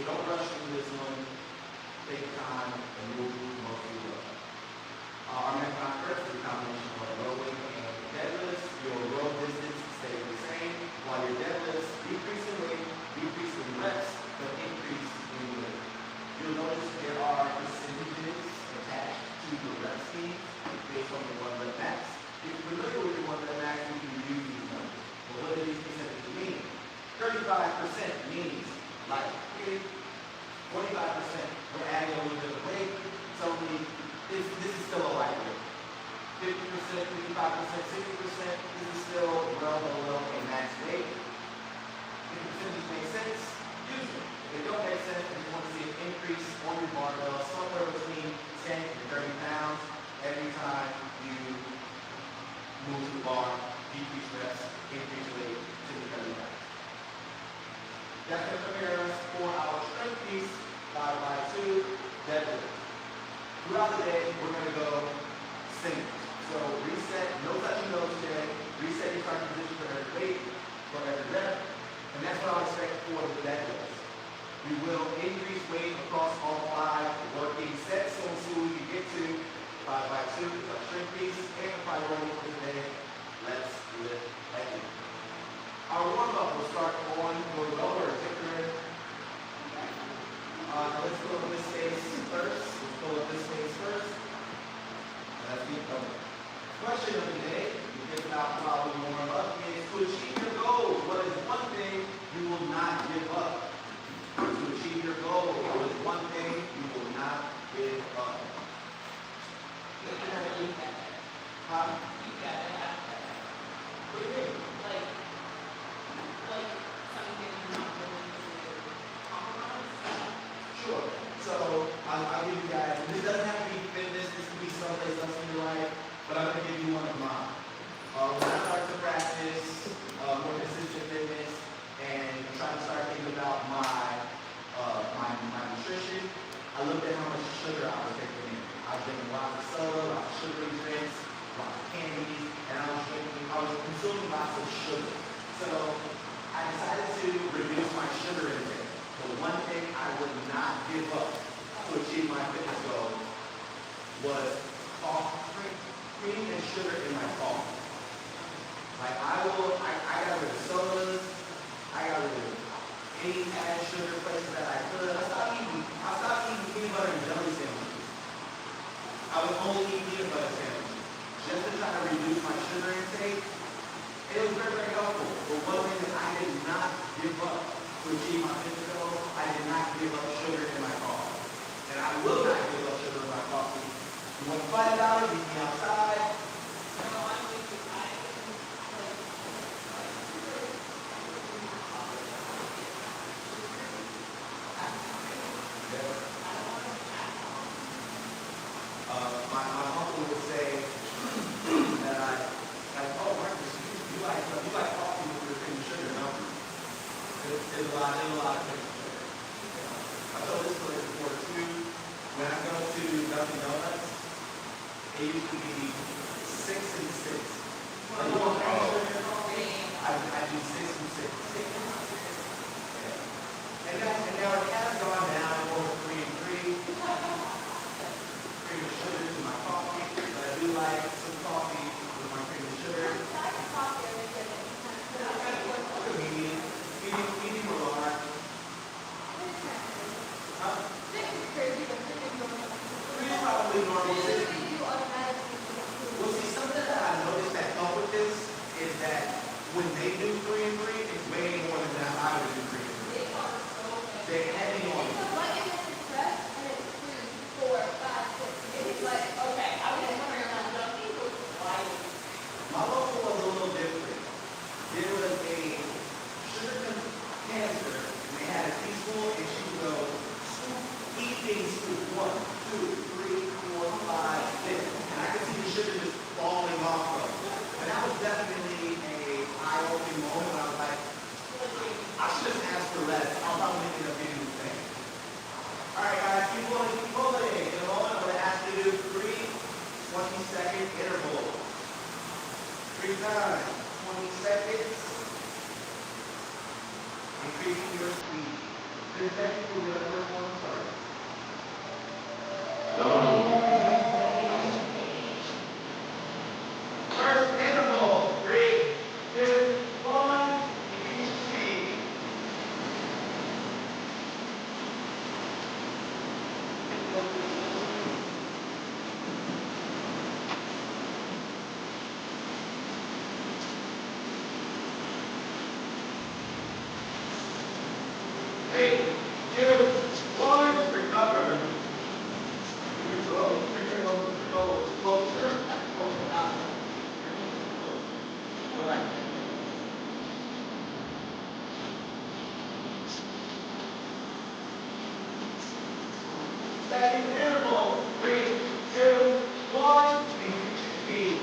So don't rush through this one. Take time and move mostly well. Our method first is a combination of row weight and deadlifts. Your row distance stays the same, while your deadlifts decrease in weight, decrease in reps, but increase in weight. You'll notice there are percentages attached to the rep scheme based on the 1 rep max. If you're familiar with your 1 rep max, you can use these numbers. But what do these percentages mean? 35% means light. 45%, we're adding a little bit of weight. It's only, this is still a light weight. 50%, 55%, 60%, this is still well below a max weight. If the percentages make sense, use them. If they don't make sense, you want to see an increase on your barbell somewhere between 10 and 30 pounds every time you move the bar, decrease reps, increase weight to the 30 pounds. That's going to prepare us for our strength piece, 5x2 deadlift. Throughout the day, we're going to go singles. So reset, no touching those today. Reset your starting position for every weight, for every rep, and that's what I expect for the deadlifts. We will increase weight across all 5 working sets, so we'll see what we can get to. 5x2 is our strength piece, and the priority for today, let's lift heavy. Our warm-up will start on your lower ticker. Let's fill up this space first. Let's fill up this space first. Let's keep going. Question of the day, you think about while we warm up, is to achieve your goals, what is one thing you will not give up? To achieve your goals, what is one thing you will not give up? You gotta eat that. Huh? You gotta have that. What do you mean? Like something you're not willing to compromise? Sure. So I'll give you guys, and this doesn't have to be fitness, this can be someplace else in your life, but I'm going to give you one of mine. When I start to practice more consistent fitness and try to start thinking about my nutrition, I looked at how much sugar I was taking in. I was drinking lots of soda, lots of sugary drinks, lots of candies, and I was consuming lots of sugar. So I decided to reduce my sugar intake. The one thing I would not give up to achieve my fitness goals was coffee, cream and sugar in my coffee. Like I got rid of sodas, I got rid of any added sugar places that I could. I stopped eating peanut butter and jelly sandwiches. I would only eat peanut butter sandwiches just to try to reduce my sugar intake. It was very, very helpful. But one thing that I did not give up to achieve my fitness goals, I did not give up sugar in my coffee. And I will not give up sugar in my coffee. You want to fight about it, meet me outside. No, I'm with you. My uncle would say that oh, Marcus, you like coffee with your cream and sugar, no? There's a lot of cream and sugar. I've told this story before too. When I go to Dunkin' Donuts, it used to be 6 and 6. Like, you want cream and sugar in your coffee? I do 6 and 6. Yeah. And now it has gone down over 3 and 3. Cream and sugar to my coffee, but I do like some coffee with my cream and sugar. Medium or large. Huh? 6 is crazy, but 3 is normal. 3 is probably normal. Well, see, something that I noticed that helped with this is that when they do 3 and 3, it's way more than that I would do 3 and 3. They are so They're heavy on it. It's like it's express and it's 3, 4, 5, 6. It's like, okay. I was wondering about Dunkin' was light. My local was a little different. There was a sugar canister, and they had a teaspoon, and she would go, eat things to 1, 2, 3, 4, 5, 6. And I could see the sugar just falling off of it. And that was definitely a eye-opening moment when I was like, I should have asked for less. I'll probably end up getting the same. All right, guys, keep pulling, keep pulling. In a moment, I'm going to ask you to do 3 20-second intervals. 3 times, 20 seconds. Increasing your speed. 6 seconds, we'll get our first one started. First interval, 3, 2, 1, easy. Three, 2, 1, recover. Closer. Relax. Steady interval. 3, 2, 1. Speed.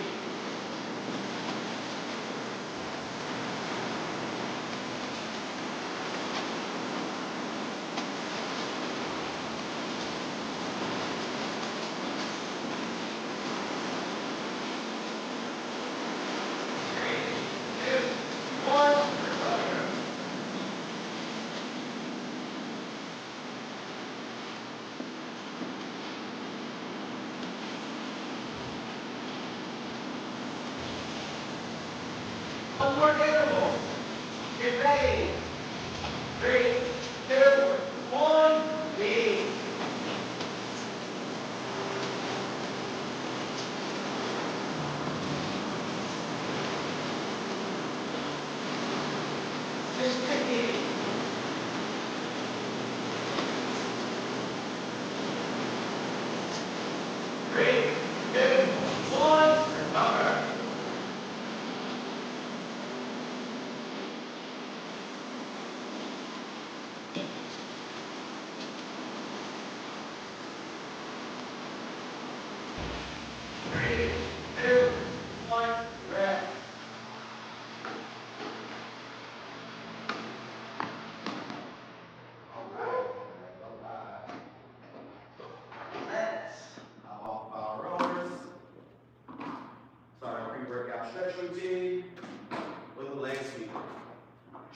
One more interval. Get ready. 3, 2, 1. Lead. Three, 2, 1. Recover. Three, 2, 1. Rest. Alright. Let's hop off our rollers. Start our pre-workout stretch routine with a leg sweeper.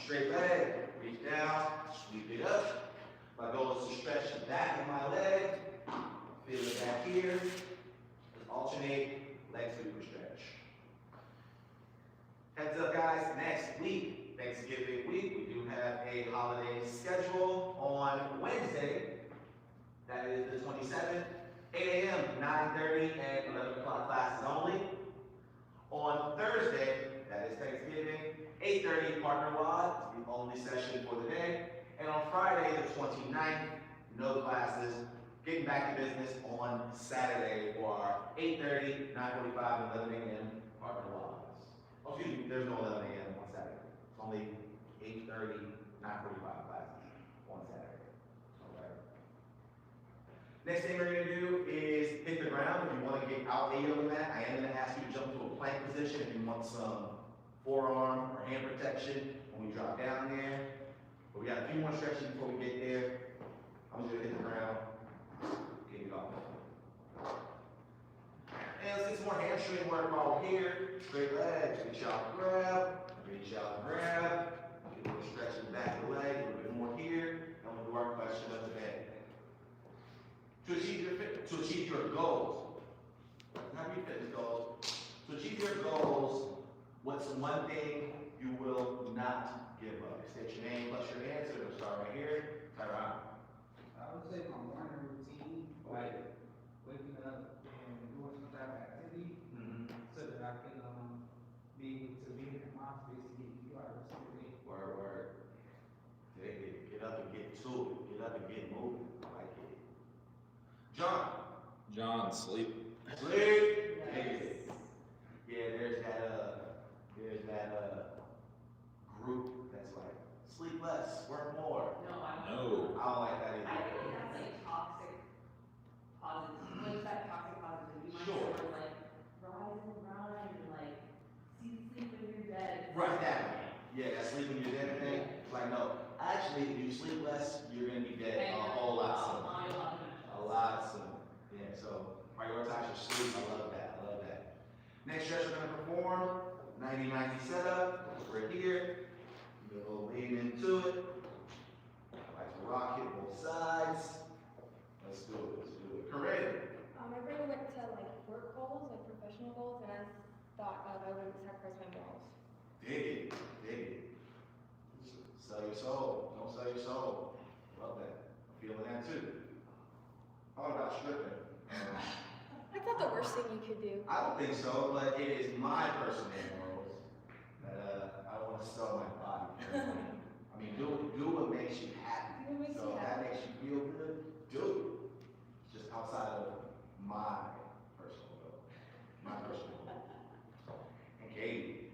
Straight leg, reach down, sweep it up. My goal is to stretch the back of my leg. Feel it back here. Let's alternate leg sweeper stretch. Heads up, guys, next week, Thanksgiving week, we do have a holiday schedule on Wednesday. That is the 27th, 8 a.m., 9:30, and 11 o'clock classes only. On Thursday, that is Thanksgiving, 8:30 partner WOD, the only session for the day. And on Friday, the 29th, no classes. Getting back to business on Saturday for our 8:30, 9:45, and 11 a.m. partner WODs. Oh, excuse me, there's no 11 a.m. on Saturday. It's only 8:30, 9:45 classes on Saturday. Okay. Next thing we're going to do is hit the ground. If you want to get out of the mat, I am going to ask you to jump to a plank position if you want some forearm or hand protection when we drop down there. But we got a few more stretches before we get there. I'm just going to hit the ground, get it off. And let's get some more hamstring work while we're here. Straight legs, reach out, grab, reach out, grab. Get a little stretch in the back of the leg, a little bit more here. And we'll do our question of the day. To achieve your goals, not your fitness goals, to achieve your goals, what's one thing you will not give up? State your name plus your answer. We'll start right here. Tyron. I would say my morning routine, like waking up and doing some type of activity, so that I can be able to be in my space to get a few hours of sleep. Word. Get up and get to it. Get up and get moving. I like it. John, sleep. Sleep. Yeah, there's that group that's like, sleep less, work more. No, I No. I don't like that I either. think that's like toxic positive. What's that toxic positivity? Sure. Mindset where, like, rise and grind and like sleep when you're dead. Right, that. Yeah, that sleep when you're dead thing. It's like, no, actually, if you sleep less, you're gonna be dead a whole lot sooner. A lot sooner. Yeah, so prioritize your sleep. I love that. Next stretch we're gonna perform, 90-90 setup. Right here. You'll lean into it. I like to rock, hit both sides. Let's do it, let's do it. Corinne. I really went to like work goals, like professional goals, and I thought I would sacrifice my morals. Dig it, dig it. Sell your soul, don't sell your soul. Love that, I'm feeling that too. All about stripping. That's not the worst thing you could do. I don't think so, but it is my personal morals that I don't want to sell my body for everybody. I mean, do what makes you happy. Do what makes So you if that makes you feel good, do it. It's just outside of my personal goal. My personal goal. And Katie,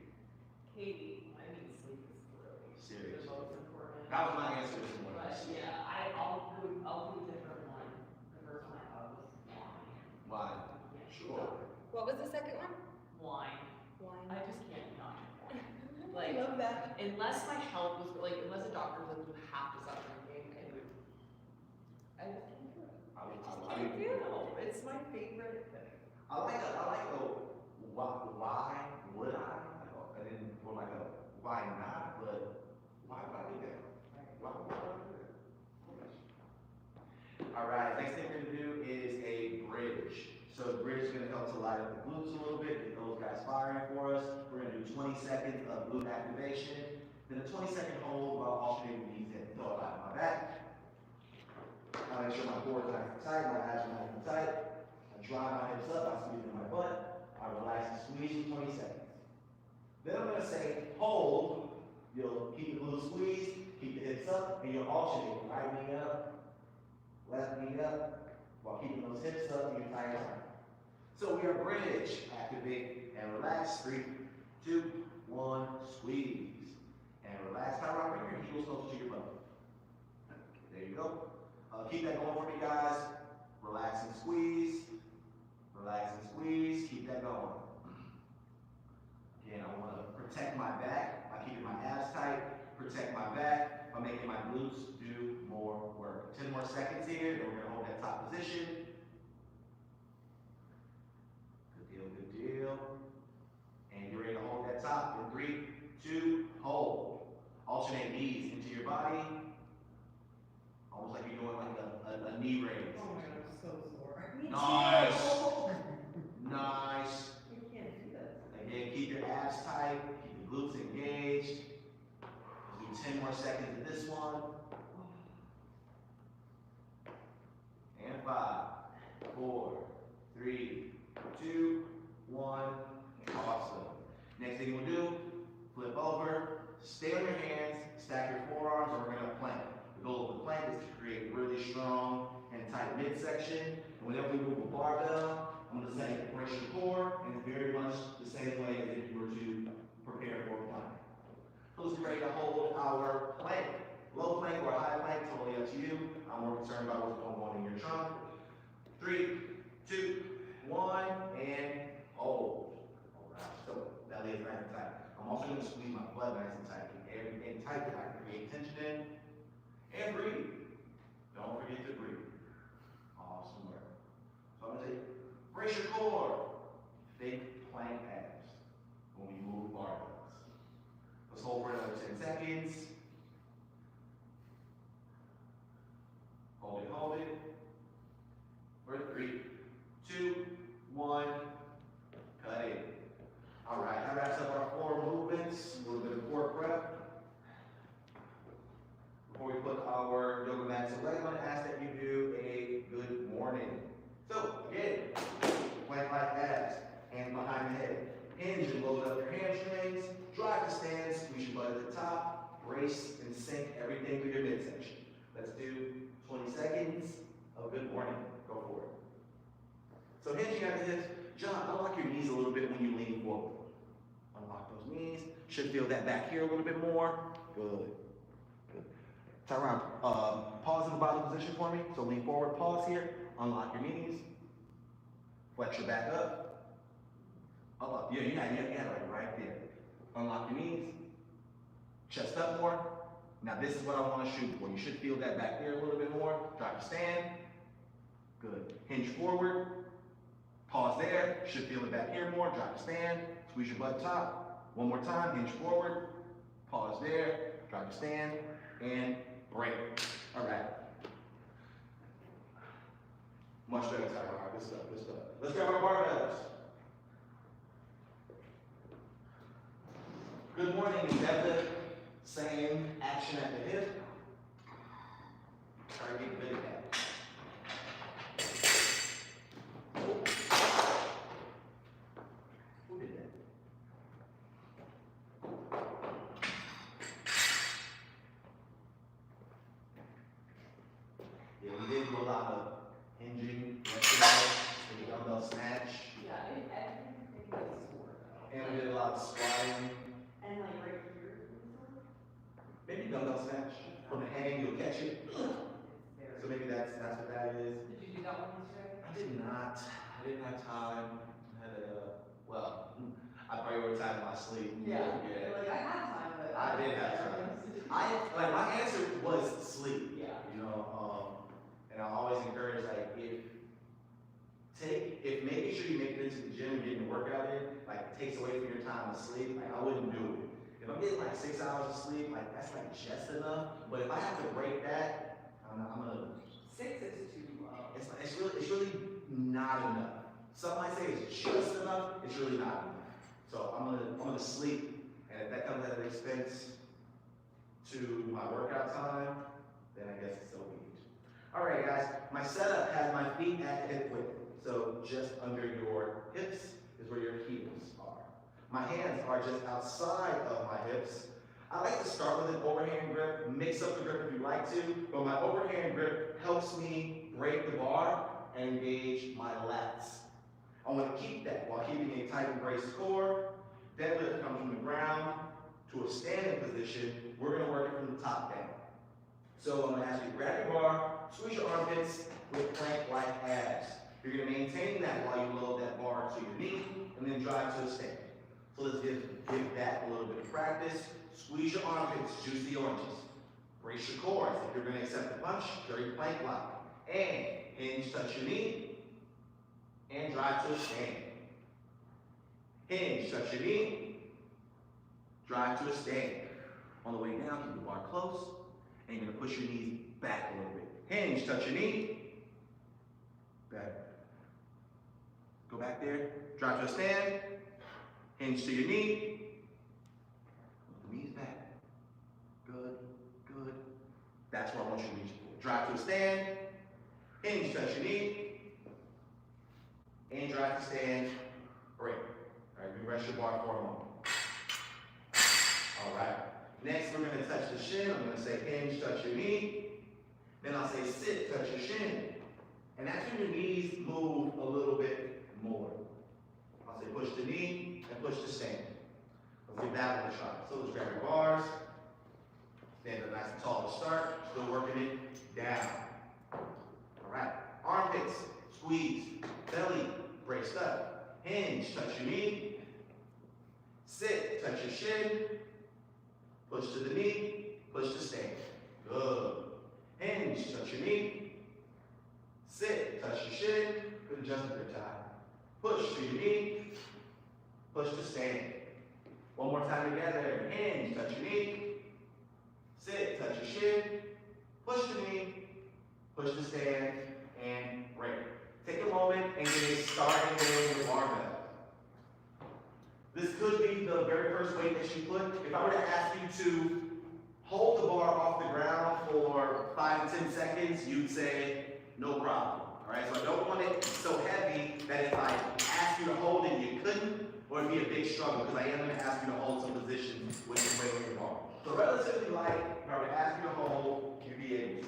Katie, I mean, sleep is really serious. the most important. That was my answer this morning. But yeah, I'll do a different one. The first one I thought was wine. Wine. Yeah. Sure. What was the second one? Wine. Wine. I just can't not drink wine. I Like, love that. unless my health was, like, unless a doctor was like, you have to stop drinking, I just can't do it. I mean, No, it's my favorite thing. I like a why would I? And then or like a why not? But why would I do that? Why would I do that? All right, next thing we're gonna do is a bridge. So the bridge is gonna help to light up the glutes a little bit, get those guys firing for us. We're gonna do 20 seconds of glute activation, then a 20-second hold while alternating knees and throw it out of my back. I make sure my core is nice and tight, my abs are nice and tight. I drive my hips up, I squeeze in my butt. I relax and squeeze for 20 seconds. Then I'm gonna say hold. You'll keep the glutes squeezed, keep the hips up, and you'll alternate right knee up, left knee up, while keeping those hips up the entire time. So we are bridge, activate and relax. 3, 2, 1, squeeze. And relax. Now rock your heels close to your butt. There you go. Keep that going for me, guys. Relax and squeeze. Relax and squeeze. Keep that going. Again, I want to protect my back by keeping my abs tight. Protect my back by making my glutes do more work. 10 more seconds here, then we're going to hold that top position. Good deal, good deal. And you're ready to hold that top in 3, 2, hold. Alternate knees into your body. Almost like you're doing like a knee raise. Oh my god, I'm so sore. Nice. Nice. You can't do this. Again, keep your abs tight, keep your glutes engaged. Let's do 10 more seconds of this one. And 5, 4, 3, 2, 1. Awesome. Next thing we'll do, flip over, stay on your hands, stack your forearms, and we're going to plank. The goal of the plank is to create really strong and tight midsection. And whenever we move a barbell, I'm going to say brace your core, and it's very much the same way as if you were to prepare for a plank. So let's get ready to hold our plank. Low plank or high plank, totally up to you. I'm more concerned about what's going on in your trunk. 3, 2, 1, and hold. All right, so belly is nice and tight. I'm also going to squeeze my butt nice and tight. Keep everything tight that I can create tension in. And breathe. Don't forget to breathe. Awesome work. So I'm going to say, brace your core. Fake plank abs when we move barbells. Let's hold for another 10 seconds. Hold it, hold it. For 3, 2, 1. Cut it. All right, that wraps up our 4 movements. A little bit of core prep. Before we put our yoga mats away, I'm going to ask that you do a good morning. So, again, plank like abs, hands behind the head. Hinge and load up your hamstrings. Drive to stand, squeeze your butt at the top. Brace and sink everything through your midsection. Let's do 20 seconds of good morning. Go for it. So, hinging at the hips. John, unlock your knees a little bit when you lean forward. Unlock those knees. Should feel that back here a little bit more. Good. Turn around, pause in the bottom position for me. So lean forward, pause here, unlock your knees, flex your back up. Up. Yeah, you got it right there. Unlock your knees, chest up more. Now this is what I want to shoot for. You should feel that back there a little bit more. Drop to stand. Good. Hinge forward, pause there. Should feel it back here more. Drop to stand, squeeze your butt top. One more time, hinge forward, pause there, drop to stand, and break. All right. Much better time. All right, good stuff, good stuff. Let's grab our barbells. Good morning, deadlift. Same action at the hip. Try to get rid of that. Who did that? Yeah, we did do a lot of hinging yesterday, the dumbbell snatch, Yeah, everything is sore. and we did a lot of squatting. And like right here, Maybe dumbbell snatch. From the hang, you'll catch it. it's So very. maybe that's what that is. Did you do that one yesterday? I did not. I didn't have time. I had well, I prioritized my sleep. Yeah. Yeah. Like I had time, but. I did have time. Like my answer was sleep. Yeah. You know, and I always encourage like if making sure you make it into the gym and getting the workout in, like takes away from your time to sleep, like I wouldn't do it. If I'm getting like 6 hours of sleep, like that's like just enough. But if I have to break that, I'm gonna. 6 is too low. It's really not enough. Some might say it's just enough. It's really not enough. So I'm gonna sleep, and if that comes at an expense to my workout time, then I guess it's so be it. All right, guys. My setup has my feet at hip width, so just under your hips is where your heels are. My hands are just outside of my hips. I like to start with an overhand grip, mix up the grip if you like to, but my overhand grip helps me break the bar and engage my lats. I want to keep that while keeping a tight and braced core. Deadlift comes from the ground to a standing position. We're going to work it from the top down. So I'm going to ask you to grab your bar, squeeze your armpits with plank-like abs. You're going to maintain that while you load that bar to your knee and then drive to a stand. So let's give that a little bit of practice. Squeeze your armpits, juice the oranges. Brace your core. If you're going to accept the punch, very plank-like. And hinge, touch your knee, and drive to a stand. Hinge, touch your knee, drive to a stand. On the way down, keep the bar close, and you're going to push your knees back a little bit. Hinge, touch your knee, back. Go back there, drive to a stand, hinge to your knee, put the knees back. Good, good. That's where I want you to reach for. Drive to a stand, hinge, touch your knee, and drive to stand, break. All right, you rest your bar for a moment. All right. Next, we're going to touch the shin. I'm going to say hinge, touch your knee. Then I'll say sit, touch your shin. And that's when your knees move a little bit more. I'll say push the knee and push the stand. Let's give that one a try. So let's grab your bars. Stand up nice and tall to start. Still working it down. All right. Armpits, squeeze. Belly, braced up. Hinge, touch your knee. Sit, touch your shin. Push to the knee, push to stand. Good. Hinge, touch your knee. Sit, touch your shin. Good adjustment your time. Push to your knee, push to stand. One more time together. Hinge, touch your knee. Sit, touch your shin. Push the knee, push to stand, and break. Take a moment and get a starting with your barbell. This could be the very first weight that you put. If I were to ask you to hold the bar off the ground for 5 to 10 seconds, you'd say, no problem. All right, so I don't want it so heavy that if I ask you to hold it, you couldn't, or it'd be a big struggle, because I am going to ask you to hold some position with the weight on your bar. So relatively light, if I were to ask you to hold, you'd be able to.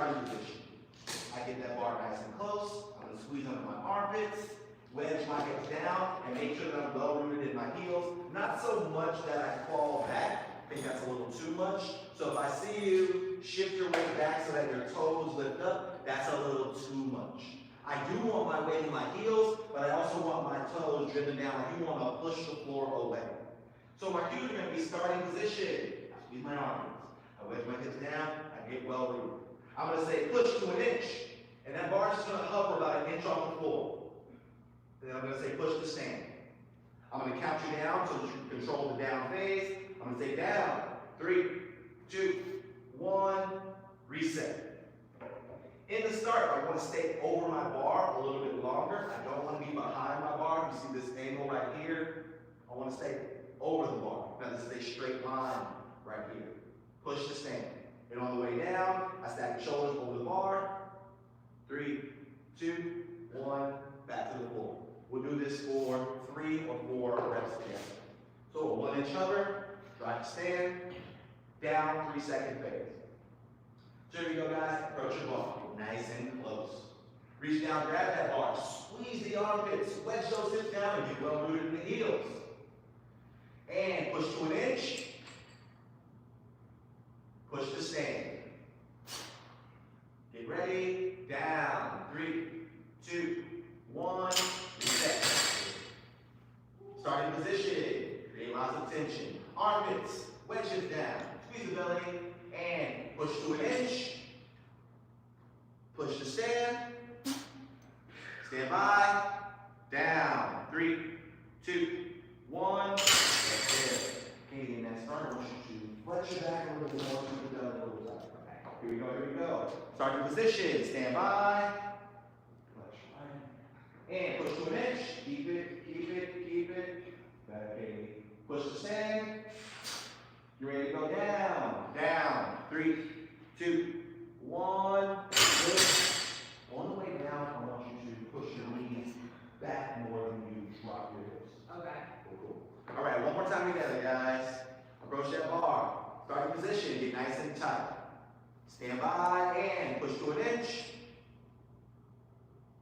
starting position. I get that bar nice and close. I'm gonna squeeze under my armpits, wedge my hips down, and make sure that I'm well rooted in my heels. Not so much that I fall back. I think that's a little too much. So if I see you shift your weight back so that your toes lift up, that's a little too much. I do want my weight in my heels, but I also want my toes driven down. I do want to push the floor away. So my cues are going to be starting position. I squeeze my arms. I wedge my hips down. I get well rooted. I'm going to say push to an inch, and that bar is just going to hover about an inch off the floor. Then I'm going to say push to stand. I'm going to count you down so that you can control the down phase. I'm going to say down. 3, 2, 1, reset. In the start, I want to stay over my bar a little bit longer. I don't want to be behind my bar. You see this angle right here? I want to stay over the bar. Now this is a straight line right here. Push to stand. And on the way down, I stack the shoulders over the bar. 3, 2, 1, back to the floor. We'll do this for 3 or 4 reps together. So a 1 inch hover, try to stand, down, 3-second phase. So here we go, guys. Approach your bar. Nice and close. Reach down, grab that bar. Squeeze the armpits. Wedge those hips down and get well rooted in the heels. And push to an inch. Push to stand. Get ready. Down. 3, 2, 1. Reset. Starting position. Create lots of tension. Armpits. Wedge hips down. Squeeze the belly. And push to an inch. Push to stand. Stand by. Down. 3, 2, 1. That's it. Okay, in that start, I want you to flex your back a little bit more. Keep it down a little bit. Here we go, here we go. Starting position. Stand by. And push to an inch. Keep it, keep it, keep it. Okay. Push to stand. You're ready to go down. Down. 3, 2, 1. Good. On the way down, I want you to push your knees back more than you drop your hips. Okay. Cool. All right, one more time together, guys. Approach that bar. Starting position. Get nice and tight. Stand by and push to an inch.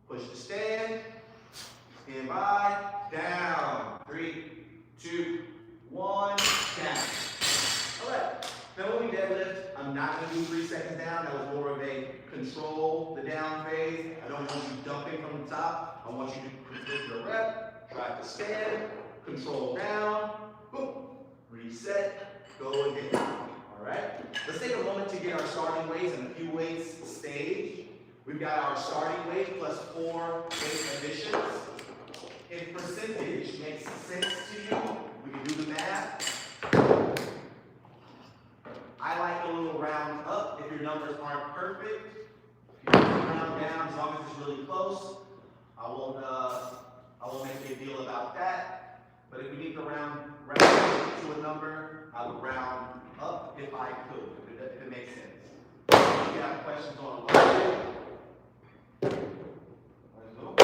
Push to stand. Stand by. Down. 3, 2, 1. Down. All right. Now when we deadlift, I'm not going to do 3 seconds down. That was more of a control the down phase. I don't want you dumping from the top. I want you to complete your rep. Try to stand. Control down. Boom. Reset. Go again. All right. Let's take a moment to get our starting weights and a few weights staged. We've got our starting weight plus 4 weight additions. If percentage makes sense to you, we can do the math. I like a little round up if your numbers aren't perfect. If you want to round down, as long as it's really close, I won't make a big deal about that. But if we need to round to a number, I would round up if I could, if it makes sense. If you have questions on it, let's go.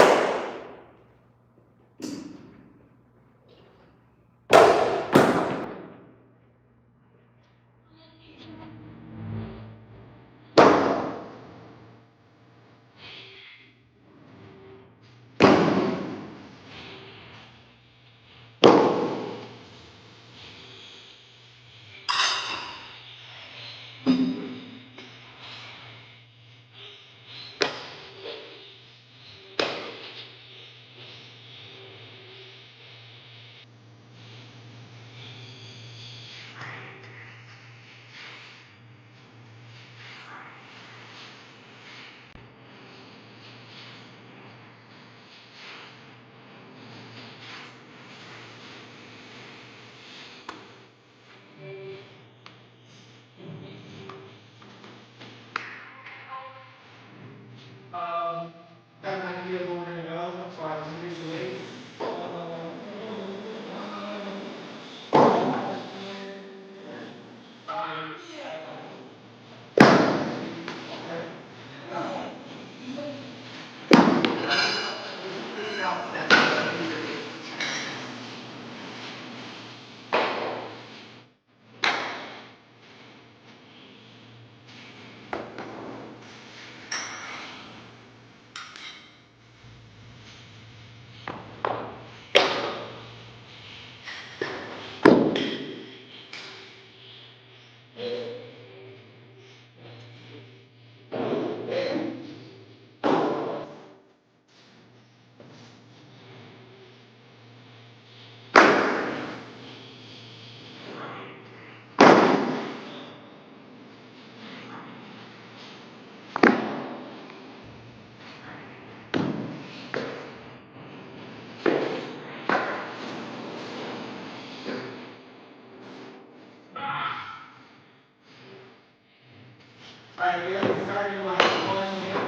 Alright, we are starting with one here.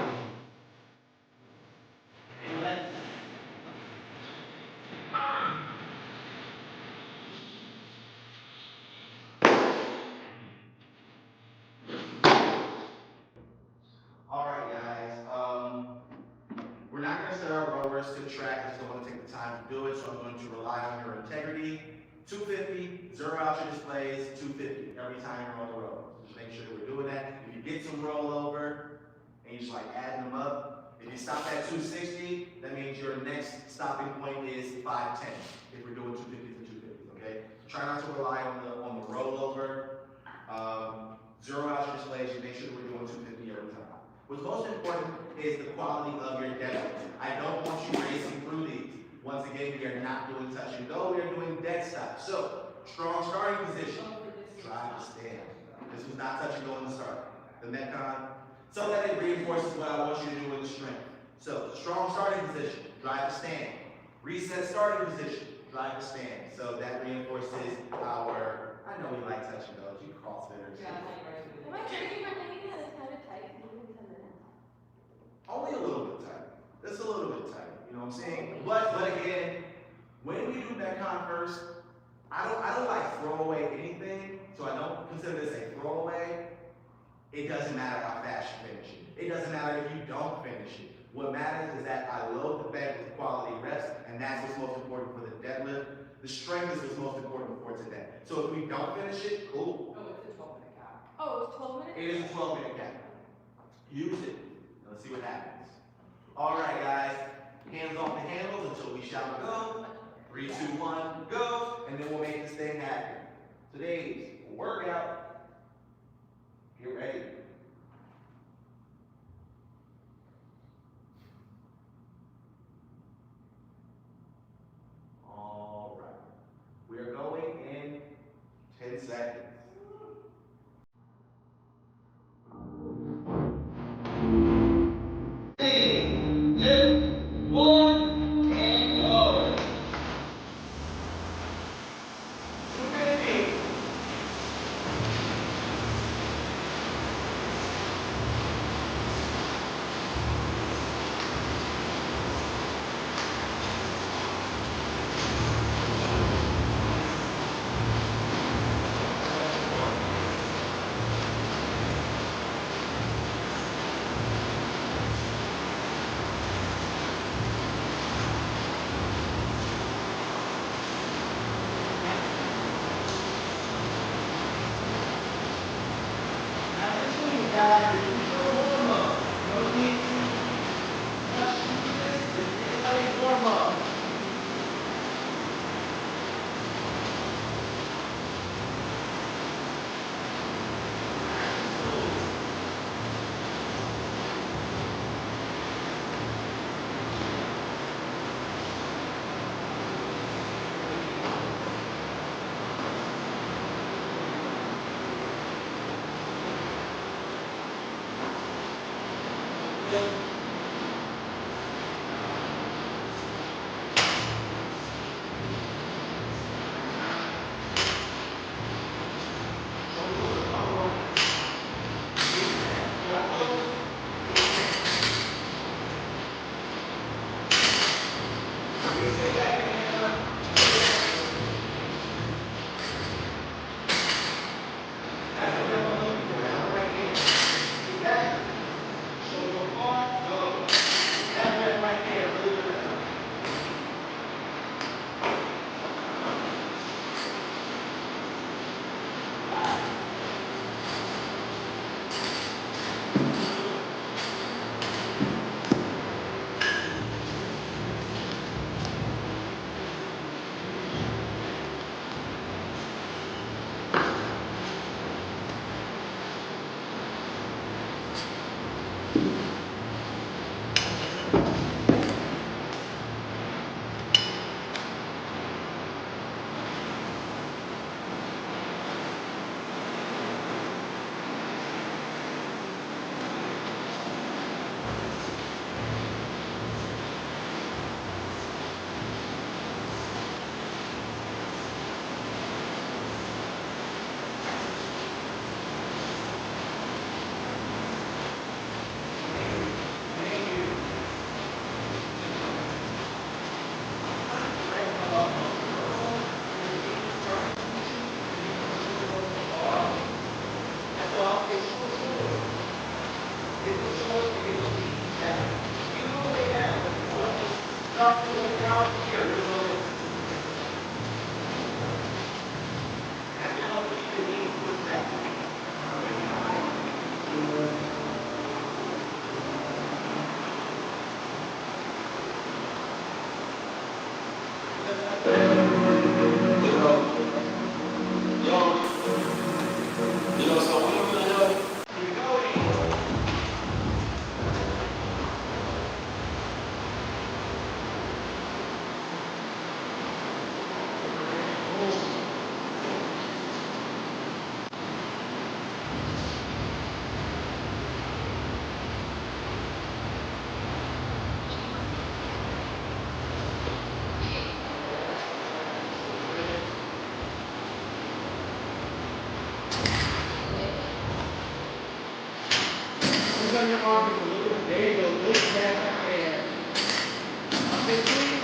And let's Alright guys, we're not going to set our rowers to the track. I just don't want to take the time to do it, so I'm going to rely on your integrity. 250, zero out your displays, 250 every time you're on the rower. Just make sure that we're doing that. If you get some rollover and you just like adding them up, if you stop at 260, that means your next stopping point is 510. If we're doing 250s and 250s, okay? Try not to rely on the rollover. Zero out your displays. You make sure that we're doing 250 every time. What's most important is the quality of your deadlifts. I don't want you racing through these. Once again, we are not doing touch and go, we are doing dead stop. So, strong starting position, drive to stand. This was not touch and go in the start. The Metcon, so that it reinforces what I want you to do in the strength. So, strong starting position, drive to stand. Reset starting position, drive to stand. So that reinforces our, I know we like touch and go, you CrossFitters. Yeah, like right. Am I changing my thinking that it's kind of tight, even 10 minutes? Only a little bit tight. Just a little bit tight. You know what I'm saying? But again, when we do Metcon first, I don't like throw away anything, so I don't consider this a throwaway. It doesn't matter how fast you finish it. It doesn't matter if you don't finish it. What matters is that I load the bed with quality reps, and that's what's most important for the deadlift. The strength is what's most important for today. So if we don't finish it, cool. Oh, it's a 12-minute cap. Oh, it's 12 minutes? It is a 12-minute gap. Use it. Let's see what happens. All right, guys. Hands off the handles until we shout go. 3, 2, 1, go. And then we'll make this thing happen. Today's workout. Get ready. All right. We are going in 10 seconds. down here, just like this. And now keep the knees pushed back. So what I'm gonna do, you're going. On your arm, there you go, lift back and up and through.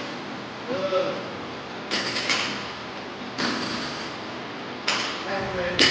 Good. That's good.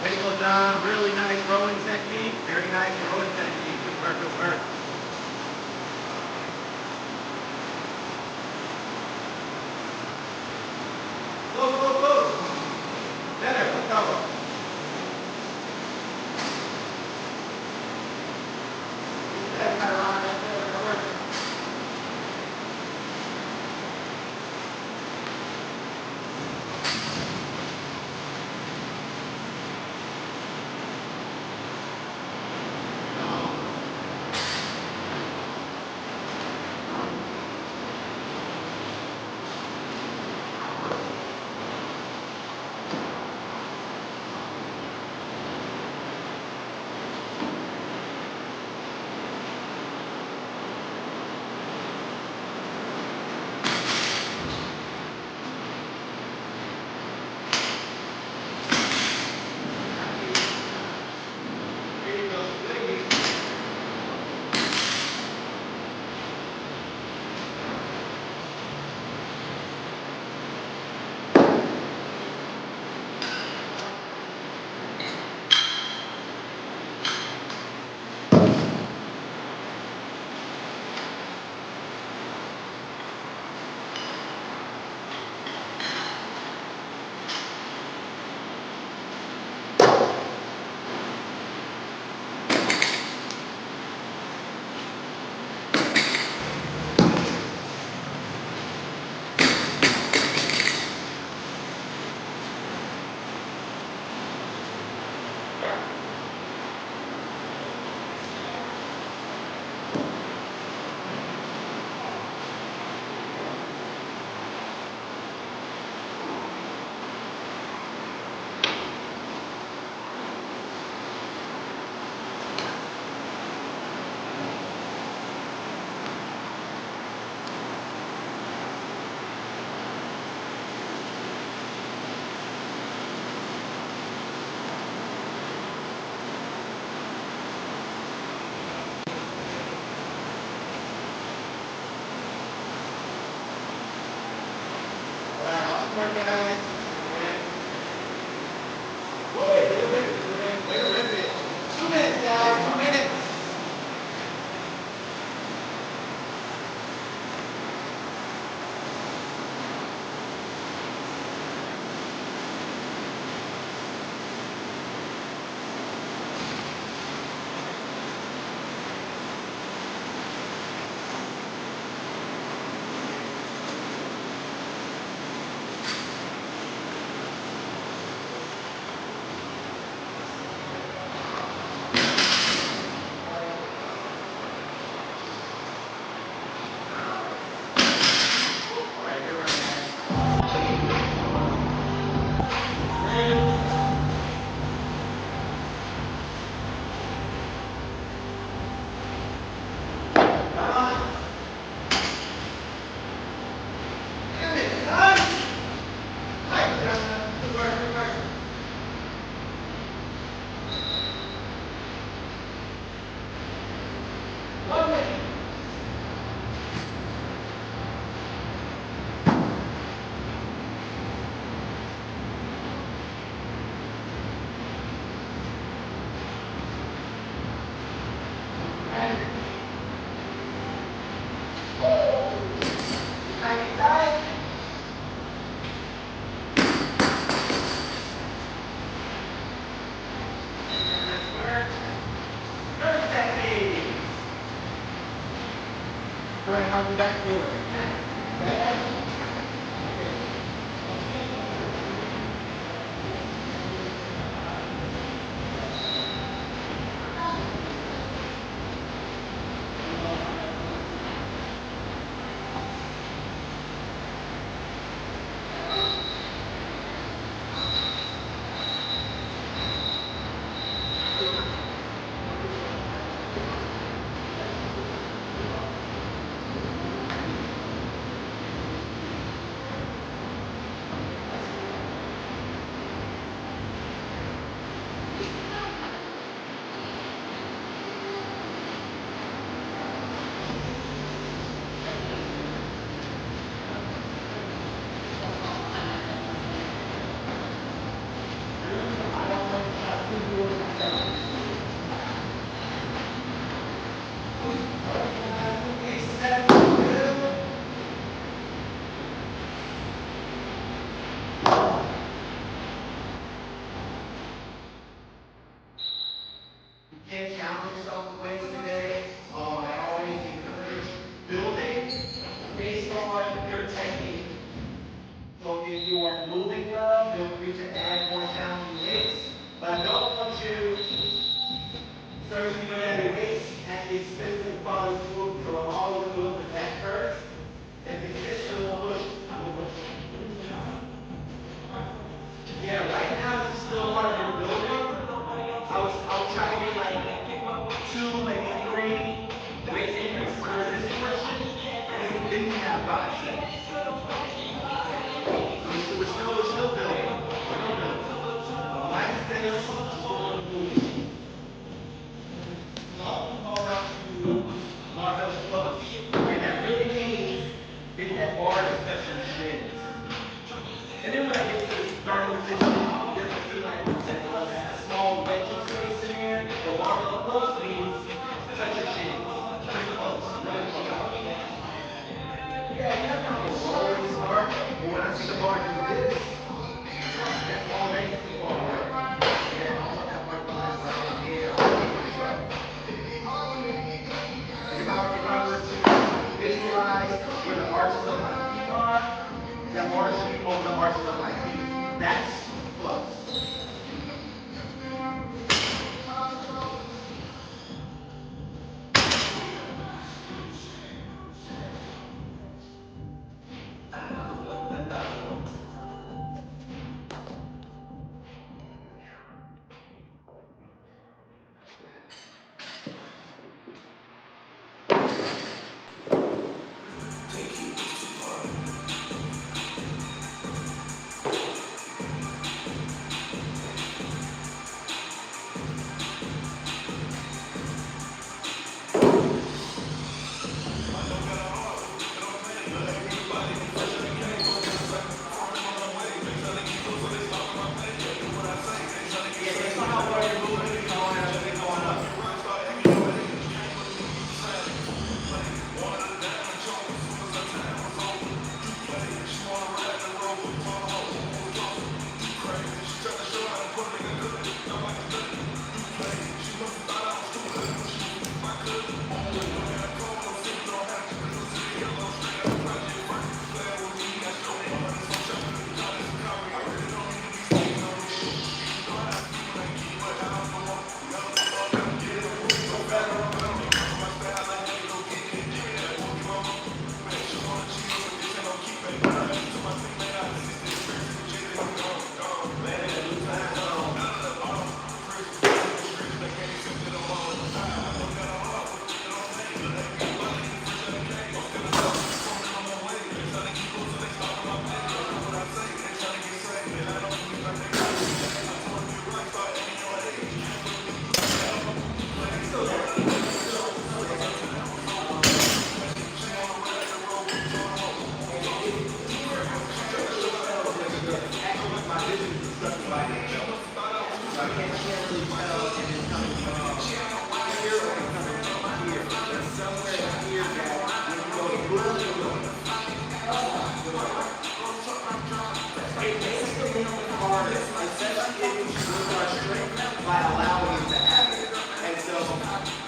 Way to go, John. Really nice rowing technique. Very nice rowing technique. Good work, good work. Go, go, go. Better, let's go. Keep that, Tyron. That's good. That works.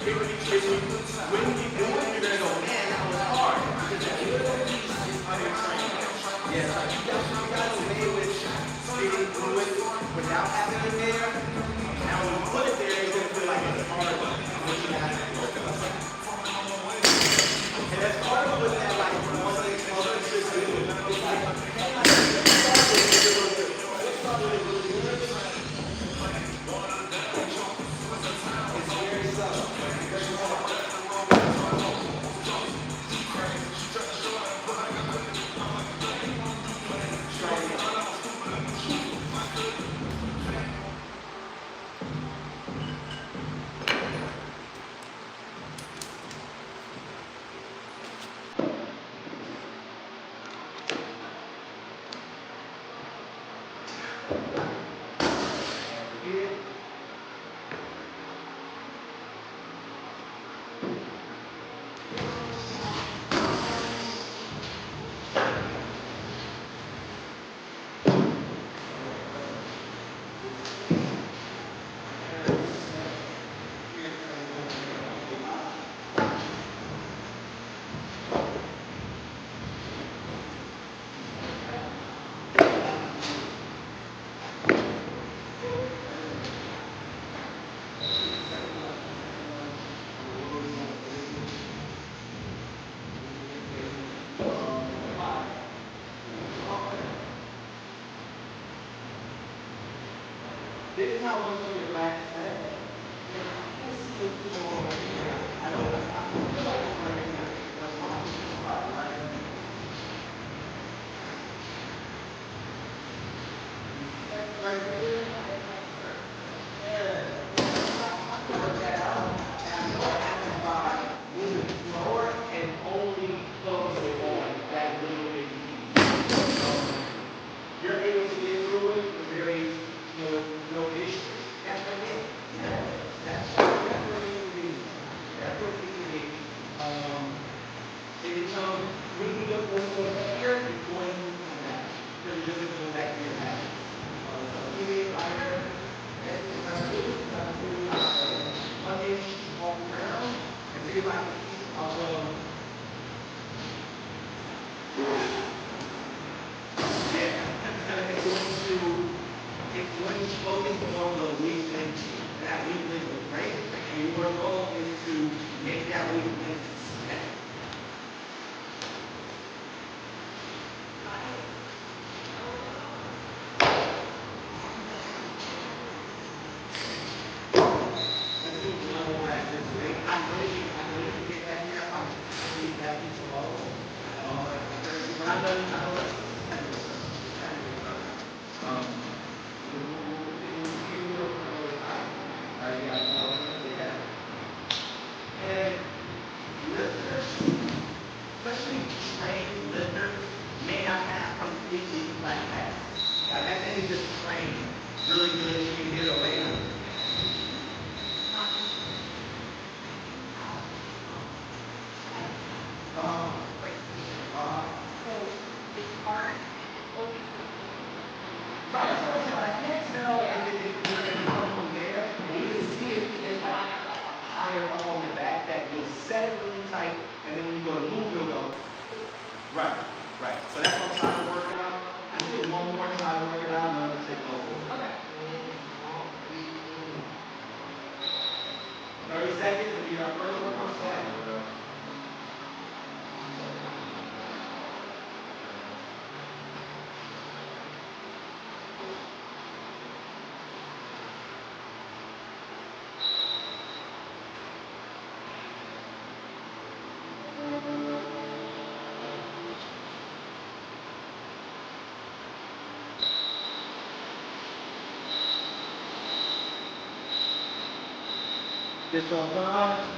When you do it, you're gonna go, man, that was hard. Because that little piece is undertrained. Yes, like you got away with getting through it without having it there. Now when you put it there, you're gonna feel like it's hard. What you have to do. And that's part of what that like one thing other system do. It's like, it's very subtle. Very subtle. This is how much of your last set. I can't see it too long right here. I know I feel like it's right here. That's my spot, right? That's right here. Yeah. I can work that out. And I know it happens by moving forward and only focusing on that little bit piece. You're able to get through it with very, no issue. That's what it is. Yeah. That's what it is. That's what it is. And so when you look over here, it's going to come back. Because you're just going back to your habit. You mean like that's what I do. One day you walk around and feel like a piece of it's going to focus on the weak link. That weak link is great, and your goal is to make that weak link snap. Let's do one more at this way. I know you can get that here. I'm going to leave that piece alone. When I'm done, I know that's and lifters, especially trained lifters, may not have completely flat backs. That thing is just trained really good and you can get away with it. Right, that's what I'm saying. I can't tell if it's going to come from there. And you can see it in like higher on the back that you'll set it really tight, and then when you go to move, you'll go. Right, right. So that's what I'm trying to work it out. I do it one more time to work it out, and then I'll take over. Okay. 30 seconds, and you got first work on set. This all done.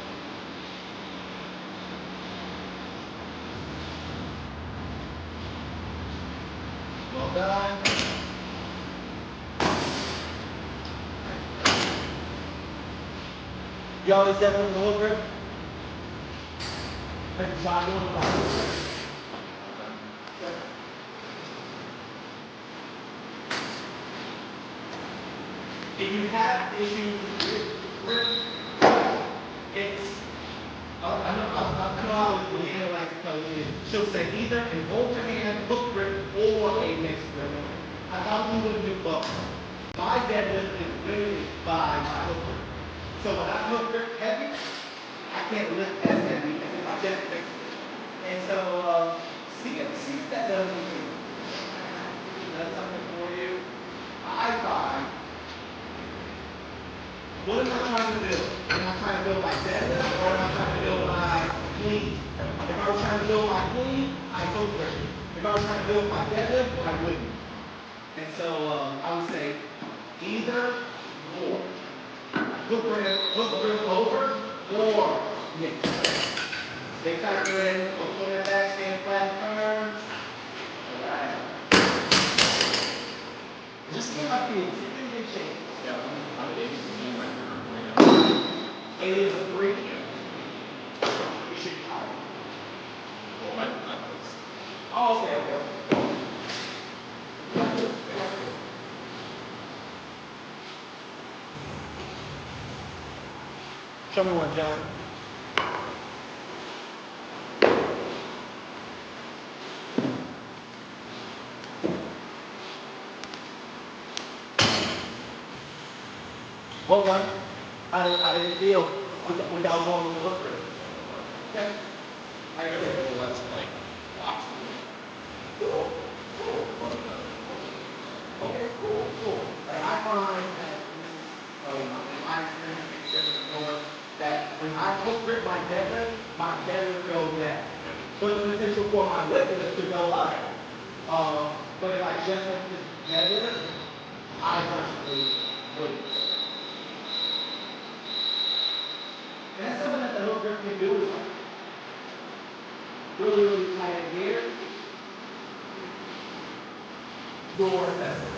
Well done. You always set on the over? Have you tried doing it like this? If you have issues with grip, it's, I know how the hand likes to tell you, she'll say either an overhand hook grip or a mixed grip. How do you do both? My deadlift is limited by my hook grip. So when I hook grip heavy, I can't lift as heavy as if I just fix it. And so, see if that does anything. That's something for you. I find, what am I trying to build? Am I trying to build my deadlift or am I trying to build my clean? If I was trying to build my clean, I hook grip. If I was trying to build my deadlift, I wouldn't. And so I would say either or. Hook grip over or mix. They factor in, put it back, stand flat and firm. Alright. Just get my feet, keep in good shape. Yeah, I'm an ABC right now. Aliens are 3. You should be higher. Well, my was. Oh, okay. Show me one, John. Well done. I didn't deal without going to look for it. Okay? I get it. That's like lots of Cool. Okay, cool. Like I find that, in my experience, except for that when I hook grip my deadlift goes down. But the potential for my lift to go up. But if I just lift this deadlift, I personally wouldn't. And that's something that the hook grip can do is like really tight in gear. Door assessment.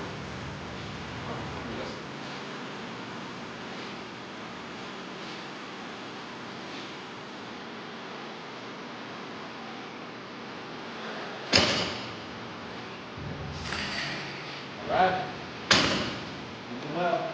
All right. Well.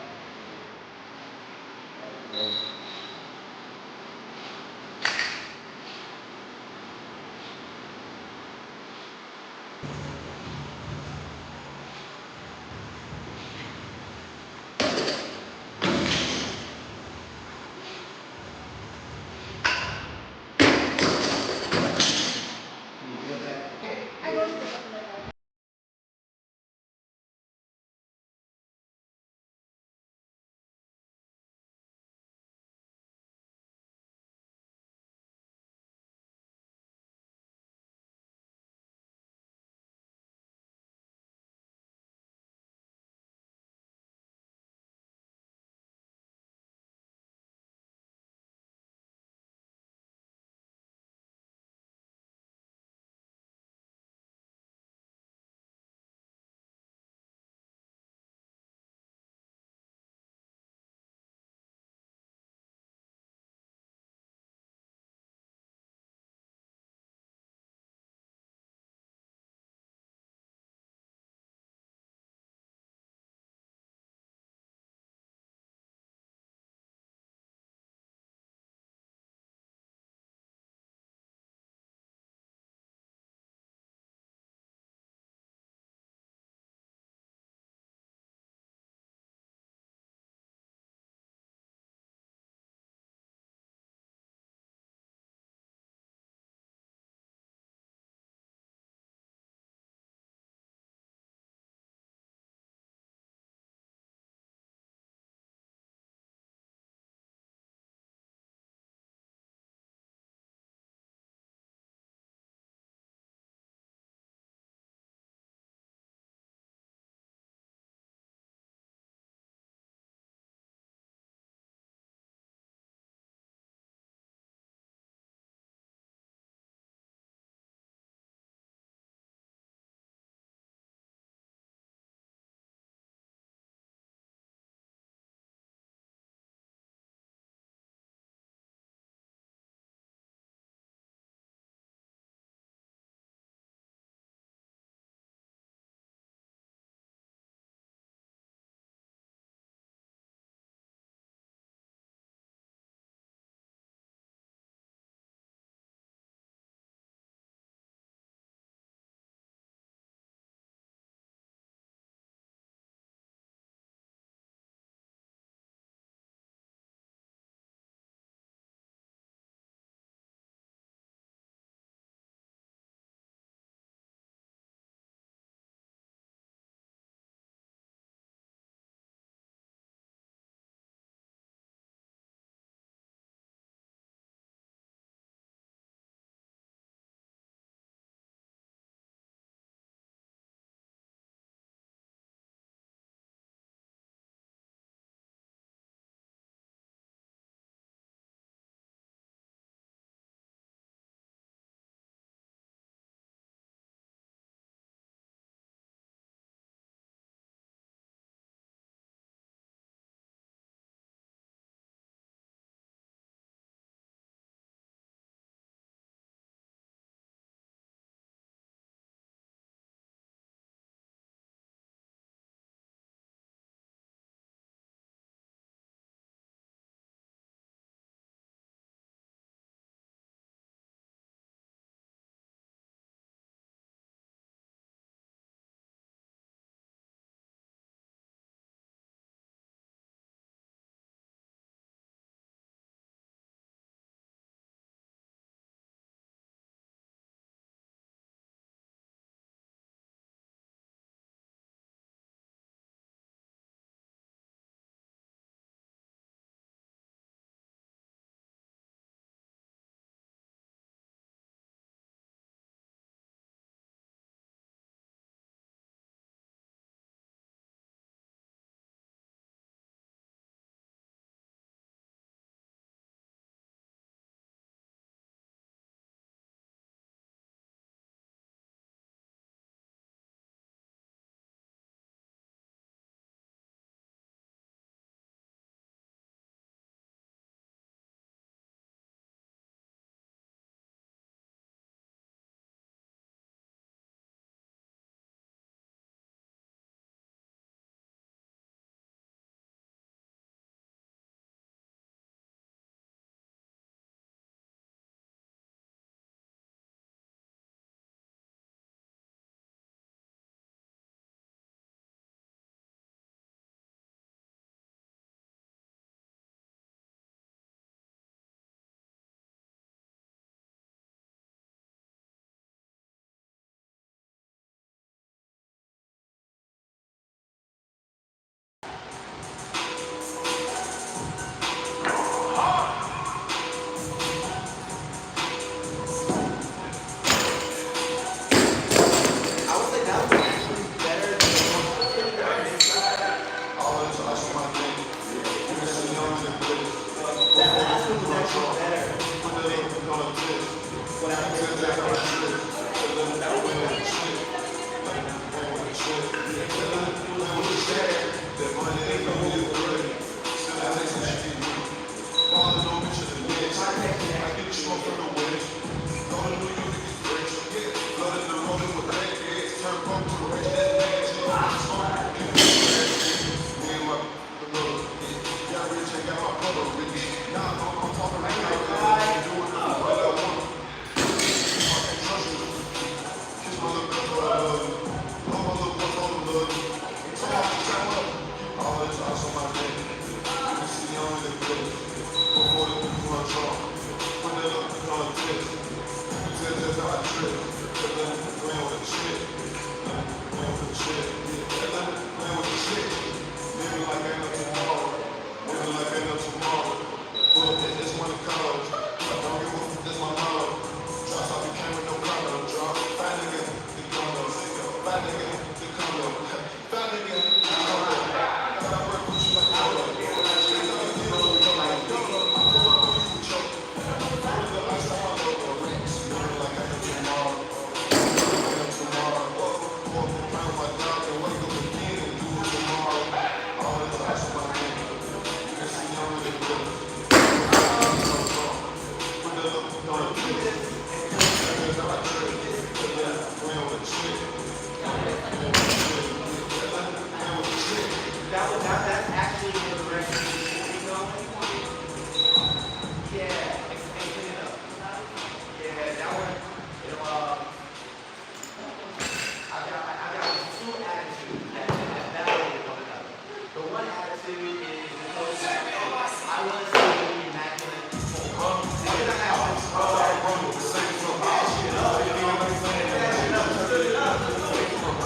That's actually